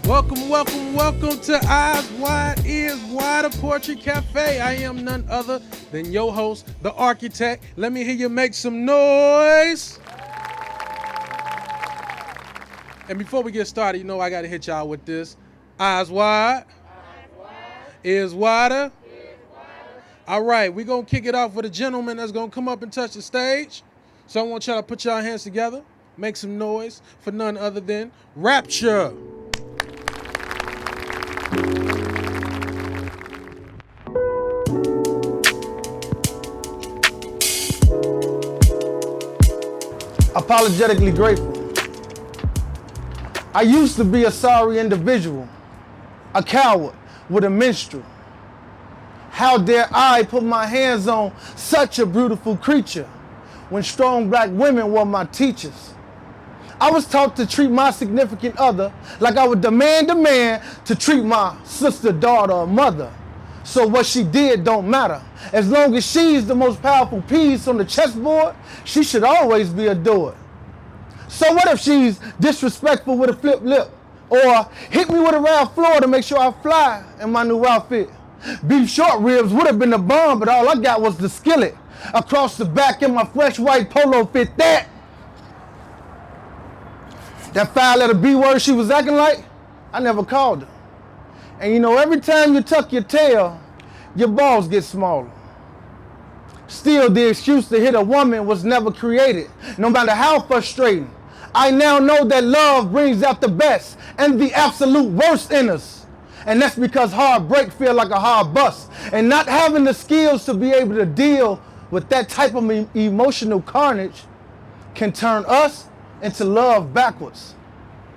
Welcome to Eyes Wide, Ears Wider Poetry Cafe. I am none other than your host, the Arkutec. Let me hear you make some noise. And before we get started, you know I got to hit y'all with this. Eyes wide, ears wider. All right, we're going to kick it off with a gentleman that's going to come up and touch the stage. So I want y'all to put y'all hands together, make some noise for none other than Rapture. Apologetically grateful. I used to be a sorry individual, a coward with a minstrel. How dare I put my hands on such a beautiful creature when strong black women were my teachers? I was taught to treat my significant other like I would demand a man to treat my sister, daughter, or mother. So what she did don't matter. As long as she's the most powerful piece on the chessboard, she should always be adored. So what if she's disrespectful with a flip lip? Or hit me with a round floor to make sure I fly in my new outfit? Beef short ribs would have been the bomb, but all I got was the skillet across the back in my fresh white polo fit. That 5-letter B word she was acting like, I never called her. And you know, every time you tuck your tail, your balls get smaller. Still, the excuse to hit a woman was never created, no matter how frustrating. I now know that love brings out the best and the absolute worst in us. And that's because heartbreak feels like a hard bus. And not having the skills to be able to deal with that type of emotional carnage can turn us into love backwards.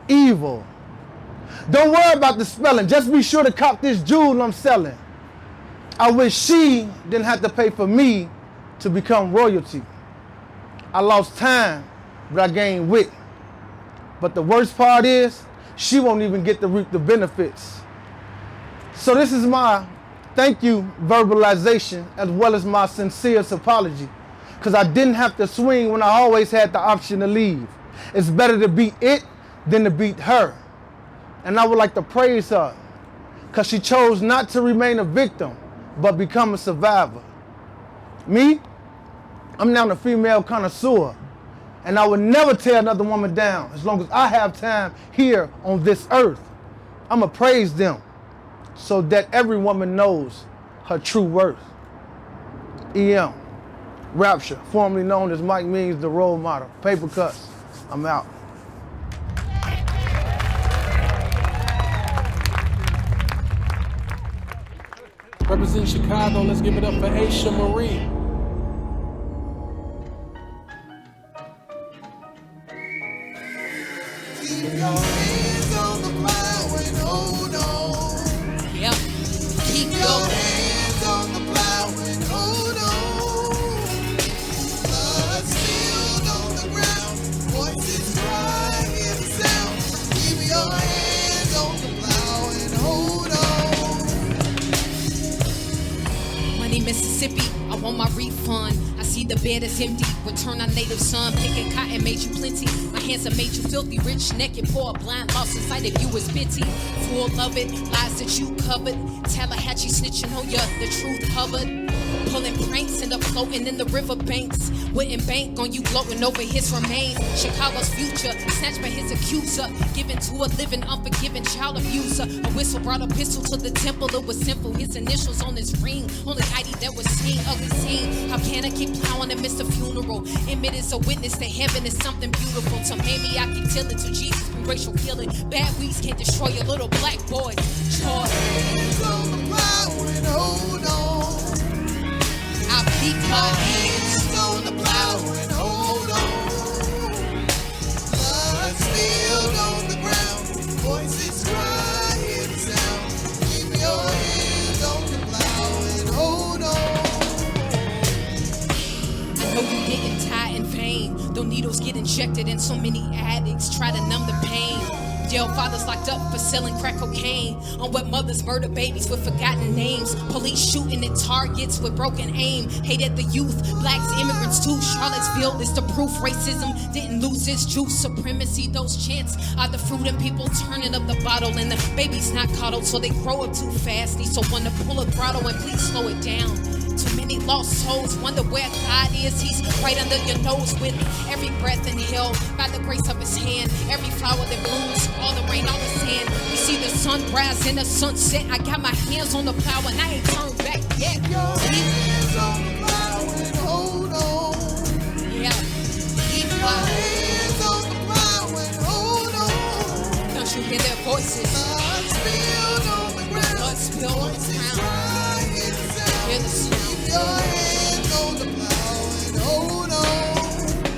Evil. Don't worry about the spelling. Just be sure to cop this jewel I'm selling. I wish she didn't have to pay for me to become royalty. I lost time, but I gained wit. But the worst part is, she won't even get to reap the benefits. So this is my thank you verbalization as well as my sincerest apology. Because I didn't have to swing when I always had the option to leave. It's better to beat it than to beat her. And I would like to praise her because she chose not to remain a victim, but become a survivor. Me, I'm now a female connoisseur, and I would never tear another woman down as long as I have time here on this earth. I'ma praise them so that every woman knows her true worth. EM, Rapture, formerly known as Mike Means, the role model. Paper cuts, I'm out. Representing Chicago, let's give it up for Aasha Marie. Keep your hands on the plow and hold on. Yep. Keep your hands on the plow and hold on. Blood spilled on the ground, voices cry in the sound. Keep your hands on the plow and hold on. Money, Mississippi, I want my refund. I see the bed is empty. Return our native son. Picking cotton made you plenty. My hands have made you filthy. Rich, naked, poor, blind, lost inside of you is pity. Full of it, lies that you covered. Tallahatchie snitching on ya, the truth covered. Pulling pranks and up floating in the riverbanks. Wouldn't bank on you gloating over his remains. Chicago's future, snatched by his accuser. Given to a living, unforgiving child abuser. A whistle brought a pistol to the temple, it was simple. His initials on his ring, only ID that was seen, ugly scene. How can I keep plowing and miss a funeral? Admit it's a witness that heaven is something beautiful. To maybe I keep tilling to Jesus from racial killing. Bad weeds can't destroy your little black boy. Joy. Hands on the plow and hold on. I peek my hands. Hands on the plow and hold on. Blood spilled on the ground, voices cry in the sound. Keep your hands on the plow and hold on. I know you didn't die in vain. Though needles get injected and so many addicts try to numb the pain. Jail fathers locked up for selling crack cocaine. Unwed mothers murder babies with forgotten names. Police shooting at targets with broken aim. Hated the youth, blacks, immigrants too. Charlottesville is the proof racism didn't lose its juice. Supremacy, those chants are the fruit and people turning up the bottle. And the baby's not coddled, so they grow up too fast. Need someone to pull a throttle and please slow it down. Too many lost souls wonder where God is. He's right under your nose with every breath inhaled by the grace of his hand. Every flower that blooms, all the rain, all the sand. We see the sunrise and the sunset. I got my hands on the plow and I ain't turned back yet. Hands on the plow and hold on. Yeah. Keep plowing. Hands on the plow and hold on. Don't you hear their voices? Blood spilled on the ground. Blood spilled on the ground. Crying sound. Hear the sound. Keep your hands on the plow and hold on.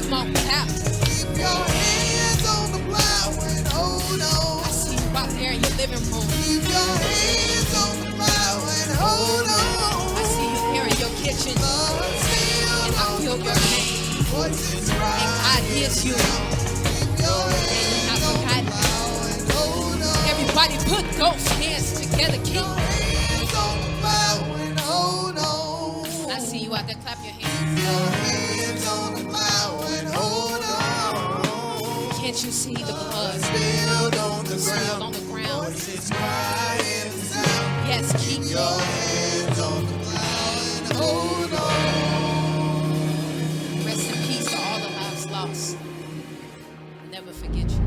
Come on, clap. Keep your hands on the plow and hold on. I see you out there in your living room. Keep your hands on the plow and hold on. I see you here in your kitchen. Blood spilled And I on feel the your ground. pain. Voices And cry. God hears you. Keep your hands on the forgotten. plow and hold on. Everybody put those hands together. Keep. Hands on the plow and hold on. I see you out there. Clap your hands. Your hands on the plow and hold on. Can't you see the blood Spilled on the spilled on ground. the ground? Voices crying sound. Yes, keep Your hands on the plow and hold on. Rest in peace to all the lives lost. Never forget you.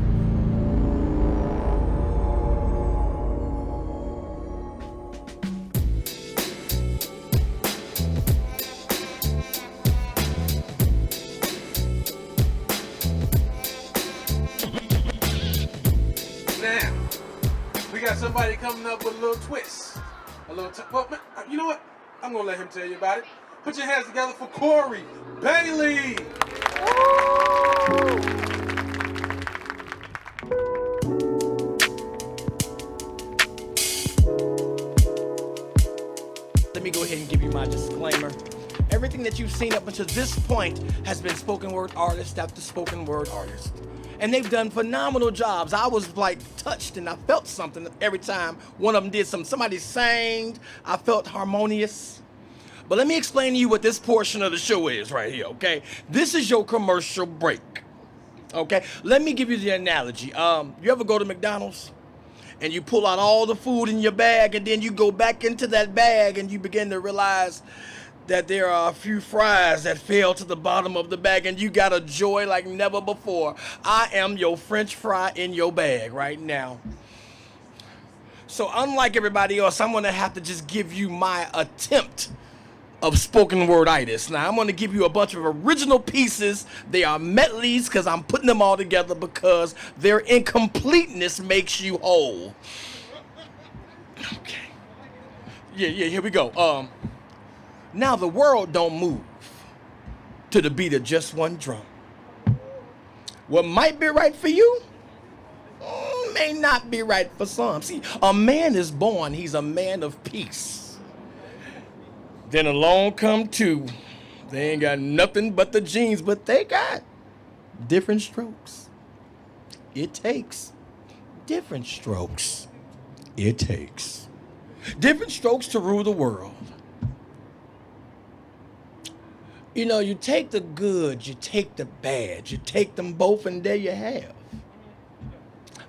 Now, we got somebody coming up with a little twist. A little well, man, you know what? I'm gonna let him tell you about it. Put your hands together for Corey Bailey. Let me go ahead and give you my disclaimer. Everything that you've seen up until this point has been spoken word artist after spoken word artist. And they've done phenomenal jobs. I was like touched and I felt something every time one of them did something. Somebody sang, I felt harmonious. But let me explain to you what this portion of the show is right here, okay? This is your commercial break, okay? Let me give you the analogy. You ever go to McDonald's? And you pull out all the food in your bag, and then you go back into that bag and you begin to realize that there are a few fries that fell to the bottom of the bag, and you got a joy like never before. I am your French fry in your bag right now. So unlike everybody else, I'm gonna have to just give you my attempt of spoken word-itis. Now I'm gonna give you a bunch of original pieces. They are medleys because I'm putting them all together because their incompleteness makes you whole. Okay. Yeah, here we go. Now the world don't move to the beat of just one drum. What might be right for you may not be right for some. See, a man is born, he's a man of peace. Then along come two. They ain't got nothing but the genes, but they got different strokes. It takes different strokes. It takes different strokes to rule the world. You know, you take the good, you take the bad, you take them both, and there you have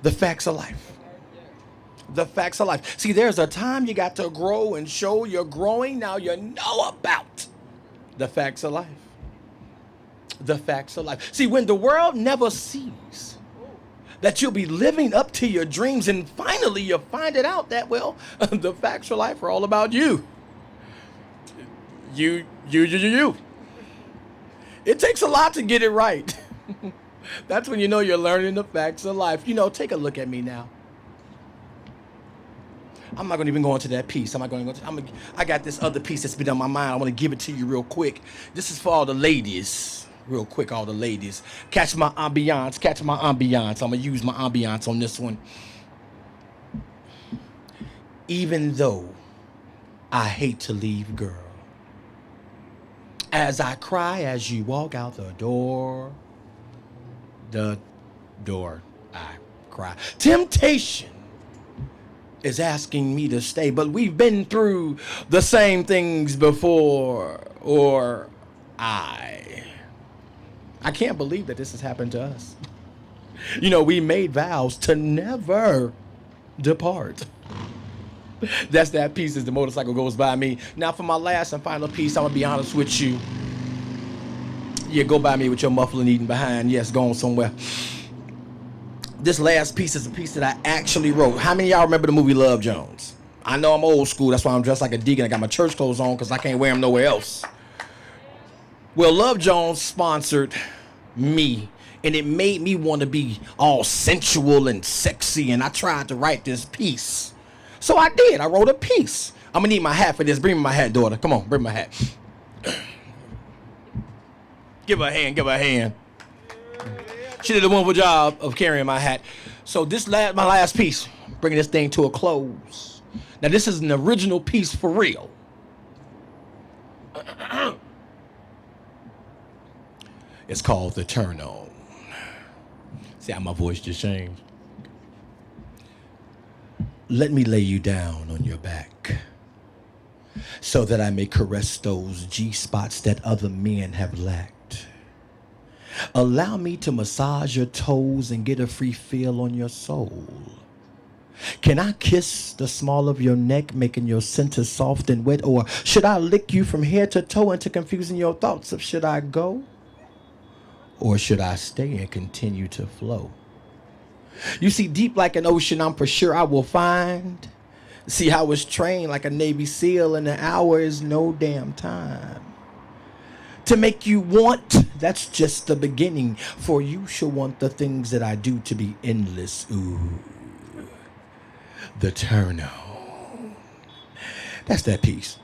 the facts of life. The facts of life. See, there's a time you got to grow and show you're growing. Now you know about the facts of life. The facts of life. See, when the world never sees that you'll be living up to your dreams, and finally you find it out that, well, the facts of life are all about you. You. It takes a lot to get it right. That's when you know you're learning the facts of life. You know, take a look at me now. I'm not going to even go into that piece. I got this other piece that's been on my mind. I want to give it to you real quick. This is for all the ladies. Real quick, all the ladies. Catch my ambiance. I'm going to use my ambiance on this one. Even though I hate to leave, girl, as I cry as you walk out the door, I cry. Temptation is asking me to stay, but we've been through the same things before, or I can't believe that this has happened to us. You know, we made vows to never depart. That's that piece as the motorcycle goes by me. Now for my last and final piece, I'm gonna be honest with you. Yeah, go by me with your muffling eating behind. Yes, going somewhere. This last piece is a piece that I actually wrote. How many of y'all remember the movie Love Jones? I know I'm old school. That's why I'm dressed like a deacon. I got my church clothes on because I can't wear them nowhere else. Well, Love Jones sponsored me, and it made me want to be all sensual and sexy, and I tried to write this piece. So I did. I wrote a piece. I'm going to need my hat for this. Bring me my hat, daughter. Come on, bring my hat. Give her a hand. Give her a hand. She did a wonderful job of carrying my hat. So this my last piece, bringing this thing to a close. Now this is an original piece for real. It's called The Turn On. See how my voice just changed? Let me lay you down on your back so that I may caress those G-spots that other men have lacked. Allow me to massage your toes and get a free feel on your soul. Can I kiss the small of your neck, making your center soft and wet? Or should I lick you from head to toe into confusing your thoughts of should I go? Or should I stay and continue to flow? You see, deep like an ocean, I'm for sure I will find. See, I was trained like a Navy SEAL, and an hour is no damn time. To make you want, that's just the beginning. For you shall want the things that I do to be endless. Ooh, the turn on. That's that piece.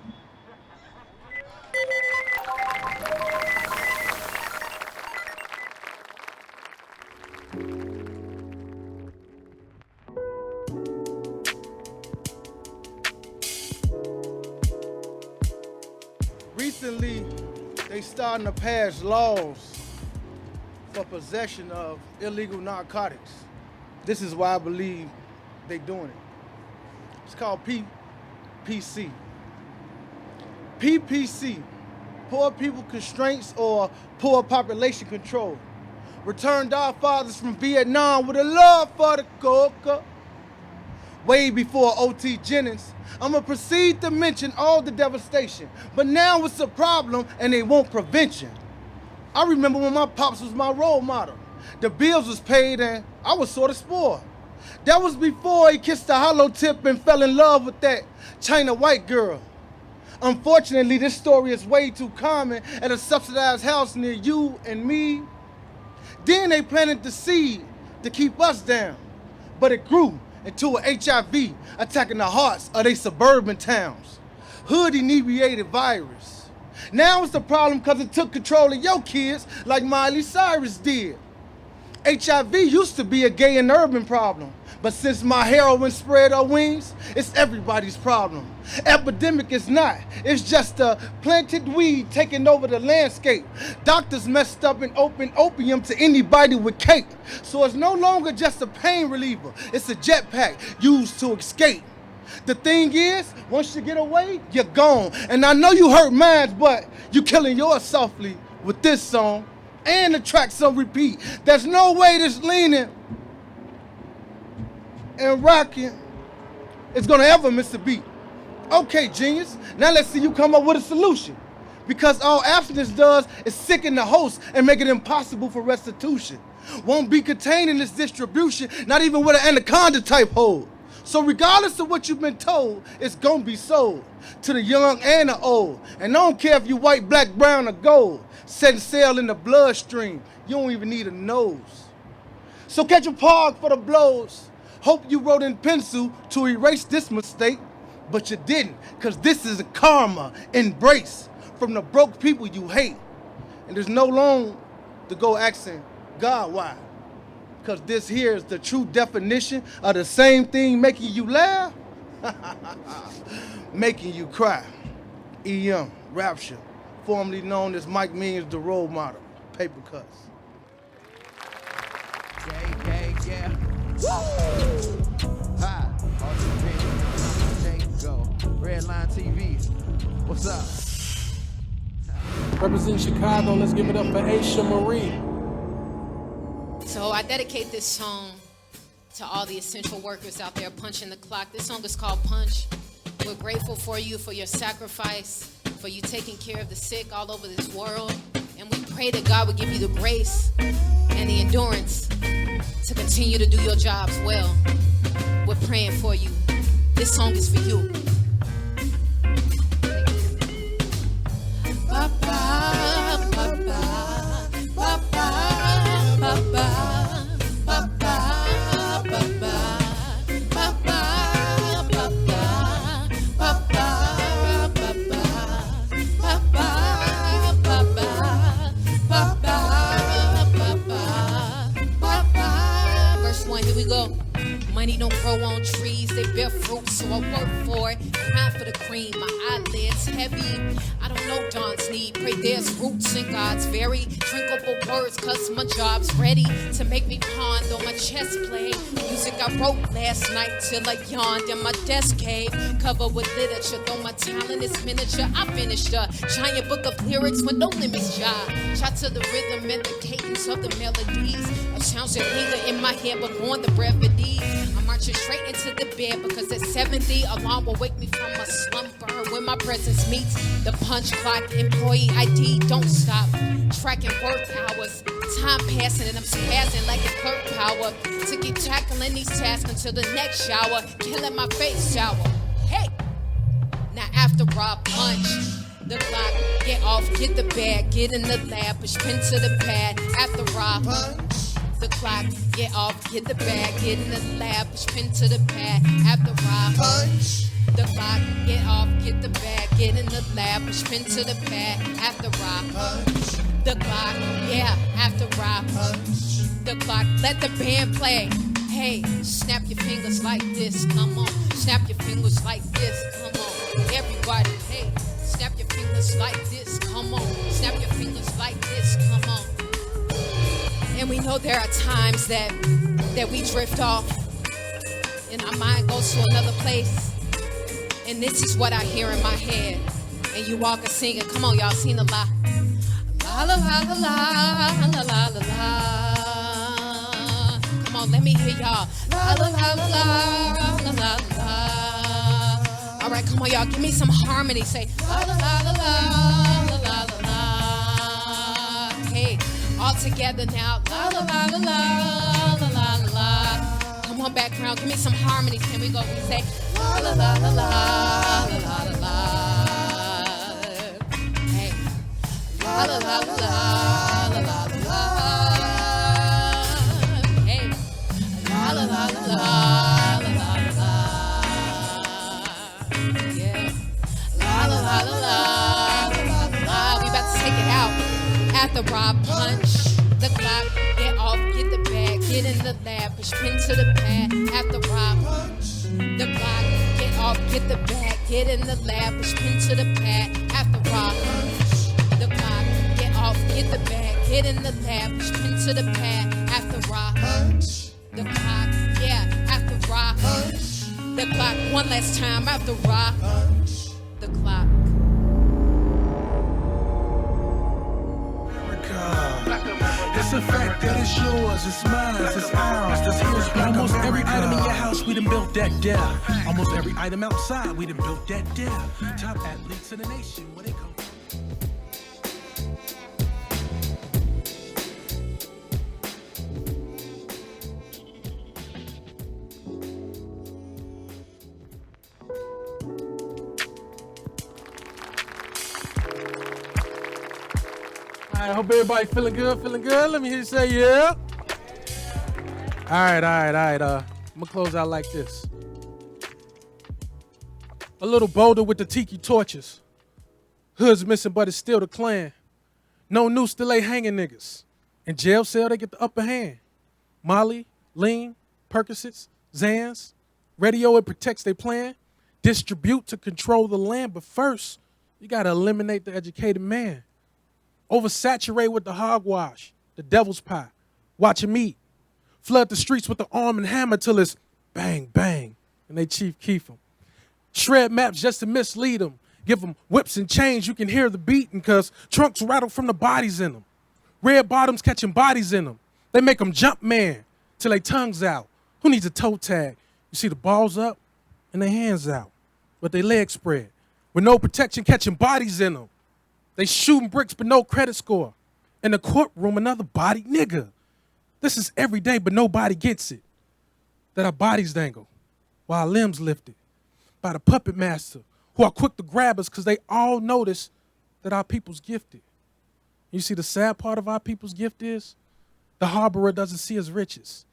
Recently, they starting to pass laws for possession of illegal narcotics. This is why I believe they doing it. It's called PPC. PPC, Poor People Constraints or Poor Population Control. Returned our fathers from Vietnam with a love for the coca. Way before O.T. Jennings, I'ma proceed to mention all the devastation. But now it's a problem and they want prevention. I remember when my pops was my role model. The bills was paid and I was sort of spoiled. That was before he kissed the hollow tip and fell in love with that China white girl. Unfortunately, this story is way too common at a subsidized house near you and me. Then they planted the seed to keep us down, but it grew into an HIV attacking the hearts of their suburban towns. Hood-inebriated virus. Now it's a problem because it took control of your kids like Miley Cyrus did. HIV used to be a gay and urban problem, but since my heroin spread her wings, it's everybody's problem. Epidemic is not, it's just a planted weed taking over the landscape. Doctors messed up and opened opium to anybody with cake. So it's no longer just a pain reliever, it's a jetpack used to escape. The thing is, once you get away, you're gone. And I know you hurt mine, but you killing yours softly with this song. And the tracks on repeat. There's no way this leaning and rocking is gonna ever miss a beat. Okay, genius, now let's see you come up with a solution. Because all abstinence does is sicken the host and make it impossible for restitution. Won't be contained in this distribution, not even with an anaconda type hold. So regardless of what you've been told, it's gonna be sold to the young and the old. And I don't care if you white, black, brown, or gold. Setting sail in the bloodstream, you don't even need a nose. So catch a pog for the blows. Hope you wrote in pencil to erase this mistake, but you didn't, cause this is a karma embrace from the broke people you hate. And there's no long to go asking God why. Cause this here is the true definition of the same thing making you laugh, making you cry. E.M. Rapture, formerly known as Mike Means, the role model. Paper cuts. Yeah. Hi, go. Redline TV. What's up? Represent Chicago. Let's give it up for Aasha Marie. So I dedicate this song to all the essential workers out there punching the clock. This song is called Punch. We're grateful for you, for your sacrifice, for you taking care of the sick all over this world. And we pray that God would give you the grace and the endurance to continue to do your jobs well. We're praying for you. This song is for you. Verse 1, here we go. Money don't grow on trees, they bear fruit, so I work for it. Grind for the cream, my eyelids heavy. I don't know Dawn's need, pray there's roots in God's very drinkable words, cause my job's ready to make me pond on my chest plate. Music I wrote last night till I yawned in my desk cave, covered with literature, though my talent is miniature. I finished a giant book of lyrics with no limits, y'all. Shot to the rhythm and the cadence of the melodies, of sounds that linger in my head, but on the brevity. I'm marching straight into the bed because at 70, alarm will wake me from my slumber when my presence meets the punch clock. Employee ID, don't stop. Tracking work hours, time passing and I'm spazzing like a clerk power to keep tackling these tasks until the next shower, killing my face sour. Hey, now after I punch the clock, get off, get the bag, get in the lab, push pen to the pad. After I punch the clock, get off, get the bag, get in the lab, push pen to the pad. After I punch the clock, get off, get the bag, get in the lab, push pen to the pad. After I punch the clock, yeah, after I punch the clock, let the band play. Hey, snap your fingers like this, come on. Snap your fingers like this, come on. Everybody, hey, snap your fingers like this, come on. Snap your fingers like this, come on. And we know there are times that we drift off and our mind goes to another place. And this is what I hear in my head. And you all can sing it. Come on, y'all, sing the la. La la la la la la la la la. Come on, let me hear y'all. La la la la la la la la. All right, come on, y'all, give me some harmony. Say la la la la la la la la. Hey. All together now, la la la la la la la la. Come on, background, give me some harmonies. Can we go? We say la la la la la la la la la. Hey, la la la la la la la la. Hey, la la la la la la la la. Yeah, la la la la la la la. We about to take it out. After I punch the clock, get off, get the bag, get in the lab, push pen to the pad. After I punch the clock, get off, get the bag, get in the lab, push pen to the pad. After I punch the clock, get off, get the bag, get in the lab, push pen to the pad. After I punch the clock, yeah, after I punch the clock, one last time. After I punch the clock. It's a fact that it's yours, it's mine, it's ours, it's his. Almost every item in your house, we done built that there. Almost every item outside, we done built that there. Top athletes in the nation, where they come from. I hope everybody feeling good, feeling good. Let me hear you say yeah. All right. I'm gonna close out like this. A little bolder with the tiki torches. Hood's missing, but it's still the clan. No noose, still ain't hanging niggas. In jail cell, they get the upper hand. Molly, lean, Percocets, Zans. Radio, it protects their plan. Distribute to control the land, but first, you gotta eliminate the educated man. Oversaturate with the hogwash, the devil's pie. Watch him eat. Flood the streets with the arm and hammer till it's bang, bang, and they chief keef them. Shred maps just to mislead them. Give them whips and chains, you can hear the beating because trunks rattle from the bodies in them. Red bottoms catching bodies in them. They make them jump man till they tongues out. Who needs a toe tag? You see the balls up and their hands out, but they legs spread. With no protection catching bodies in them. They shooting bricks but no credit score. In the courtroom, another body nigga. This is every day, but nobody gets it. That our bodies dangle while our limbs lifted by the puppet master who are quick to grab us because they all notice that our people's gifted. You see the sad part of our people's gift is the harborer doesn't see his riches.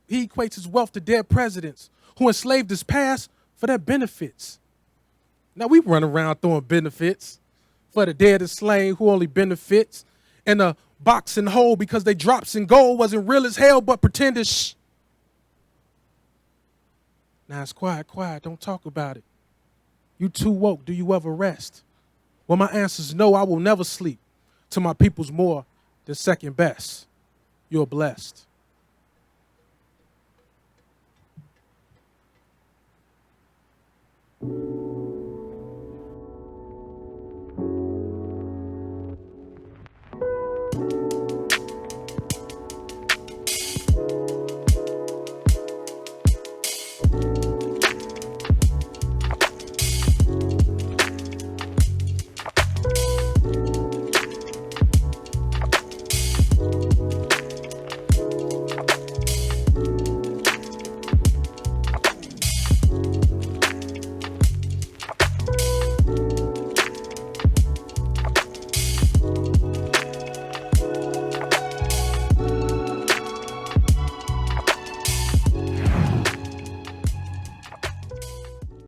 He equates his wealth to dead presidents who enslaved his past for their benefits. Now we run around throwing benefits for the dead and slain who only benefits and a box and hole because they drops in gold wasn't real as hell but pretended shh. Now it's quiet, don't talk about it. You too woke, do you ever rest? Well, my answer is no, I will never sleep till my people's more than second best. You're blessed.